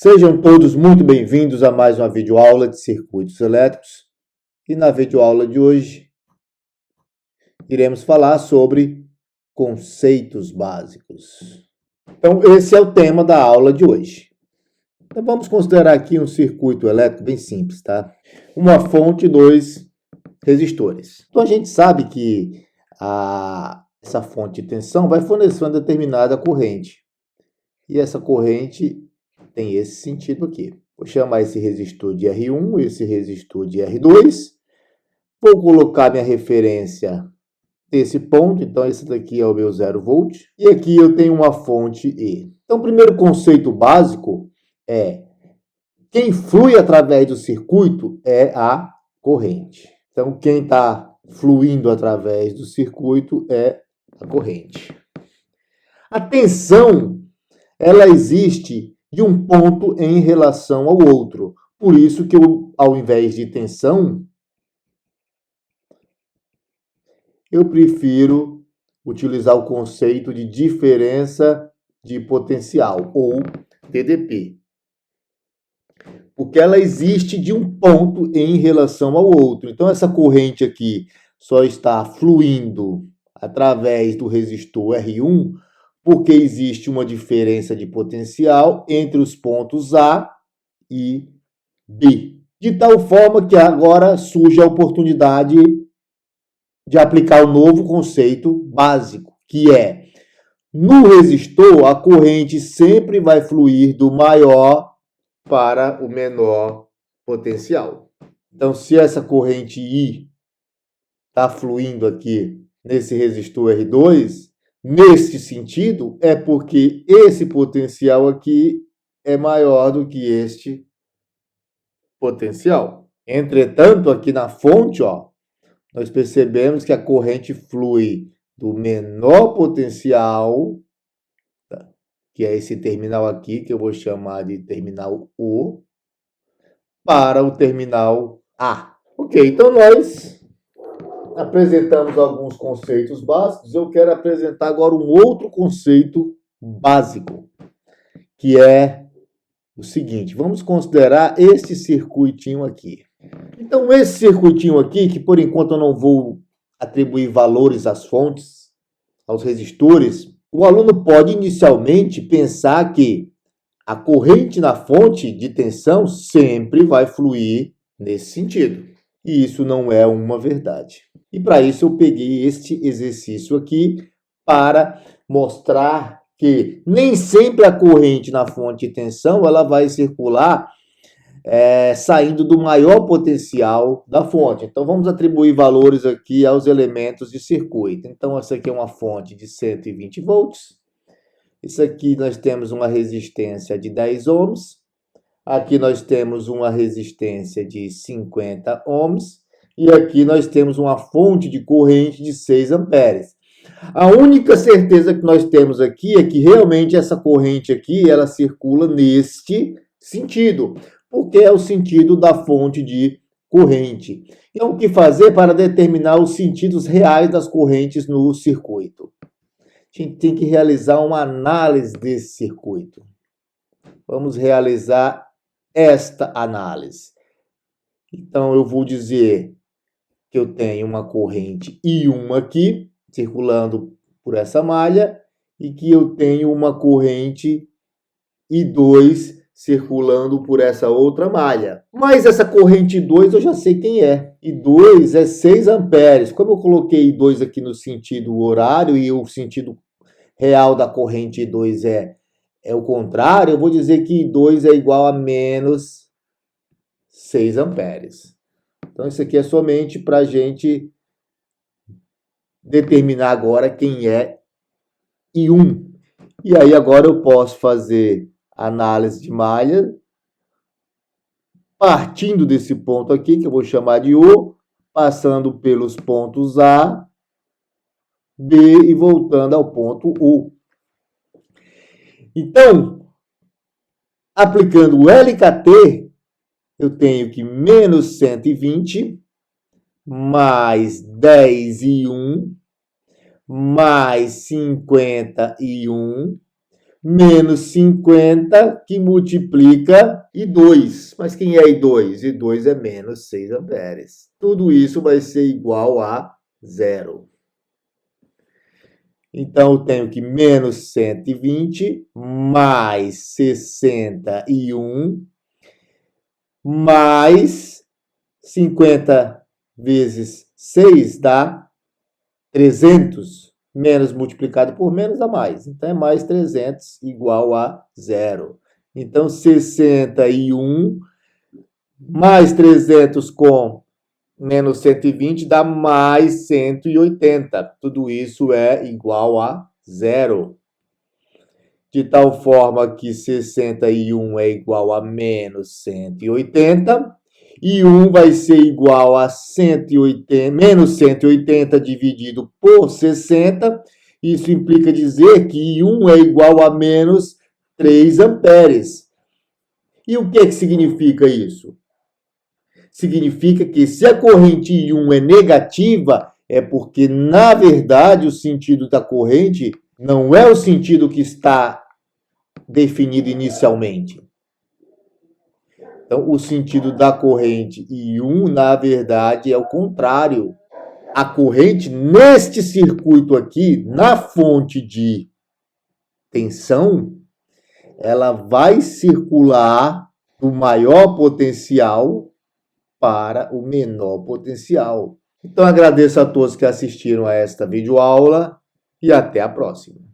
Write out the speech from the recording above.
Sejam todos muito bem-vindos a mais uma videoaula de circuitos elétricos. E na videoaula de hoje, iremos falar sobre conceitos básicos. Então, esse é o tema da aula de hoje. Então, vamos considerar aqui um circuito elétrico bem simples, tá? Uma fonte e dois resistores. Então, a gente sabe que essa fonte de tensão vai fornecer uma determinada corrente. E essa corrente tem esse sentido aqui. Vou chamar esse resistor de R1, esse resistor de R2. Vou colocar minha referência nesse ponto, então esse daqui é o meu 0 volt. E aqui eu tenho uma fonte E. Então, o primeiro conceito básico é quem flui através do circuito é a corrente. Então, quem está fluindo através do circuito é a corrente. A tensão, ela existe de um ponto em relação ao outro. Por isso que eu, ao invés de tensão, eu prefiro utilizar o conceito de diferença de potencial, ou TDP. Porque ela existe de um ponto em relação ao outro. Então, essa corrente aqui só está fluindo através do resistor R1, porque existe uma diferença de potencial entre os pontos A e B. De tal forma que agora surge a oportunidade de aplicar o novo conceito básico, que é, no resistor, a corrente sempre vai fluir do maior para o menor potencial. Então, se essa corrente I está fluindo aqui nesse resistor R2, nesse sentido, é porque esse potencial aqui é maior do que este potencial. Entretanto, aqui na fonte, nós percebemos que a corrente flui do menor potencial, que é esse terminal aqui, que eu vou chamar de terminal O, para o terminal A. Ok, então nós apresentamos alguns conceitos básicos. Eu quero apresentar agora um outro conceito básico, que é o seguinte: vamos considerar este circuitinho aqui. Então, esse circuitinho aqui, que por enquanto eu não vou atribuir valores às fontes, aos resistores, o aluno pode inicialmente pensar que a corrente na fonte de tensão sempre vai fluir nesse sentido. E isso não é uma verdade. E para isso eu peguei este exercício aqui para mostrar que nem sempre a corrente na fonte de tensão ela vai circular saindo do maior potencial da fonte. Então, vamos atribuir valores aqui aos elementos de circuito. Então, essa aqui é uma fonte de 120 volts. Isso aqui nós temos uma resistência de 10 ohms. Aqui nós temos uma resistência de 50 ohms. E aqui nós temos uma fonte de corrente de 6 amperes. A única certeza que nós temos aqui é que realmente essa corrente aqui, ela circula neste sentido, porque é o sentido da fonte de corrente. Então, o que fazer para determinar os sentidos reais das correntes no circuito? A gente tem que realizar uma análise desse circuito. Vamos realizar esta análise. Então, eu vou dizer que eu tenho uma corrente I1 aqui, circulando por essa malha, e que eu tenho uma corrente I2 circulando por essa outra malha. Mas essa corrente I2 eu já sei quem é. I2 é 6 amperes. Como eu coloquei I2 aqui no sentido horário e o sentido real da corrente I2 é o contrário, eu vou dizer que I2 é igual a menos 6 amperes. Então, isso aqui é somente para a gente determinar agora quem é I1. E aí agora eu posso fazer análise de malha, partindo desse ponto aqui, que eu vou chamar de O, passando pelos pontos A, B e voltando ao ponto U. Então, aplicando o LKT, eu tenho que menos 120, mais 10 e 1, mais 50 e 1, menos 50 que multiplica I2. Mas quem é I2? I2 é menos 6 amperes. Tudo isso vai ser igual a zero. Então, eu tenho que menos 120 mais 61 mais 50 vezes 6 dá 300. Menos multiplicado por menos dá mais. Então, é mais 300 igual a zero. Então, 61 mais 300 com menos 120 dá mais 180. Tudo isso é igual a zero. De tal forma que 61 é igual a menos 180. E 1 vai ser igual a 180, menos 180 dividido por 60. Isso implica dizer que I1 é igual a menos 3 amperes. E o que significa isso? Significa que se a corrente I1 é negativa, é porque, na verdade, o sentido da corrente não é o sentido que está definido inicialmente. Então, o sentido da corrente I1, na verdade, é o contrário. A corrente, neste circuito aqui, na fonte de tensão, ela vai circular do maior potencial para o menor potencial. Então, agradeço a todos que assistiram a esta videoaula e até a próxima.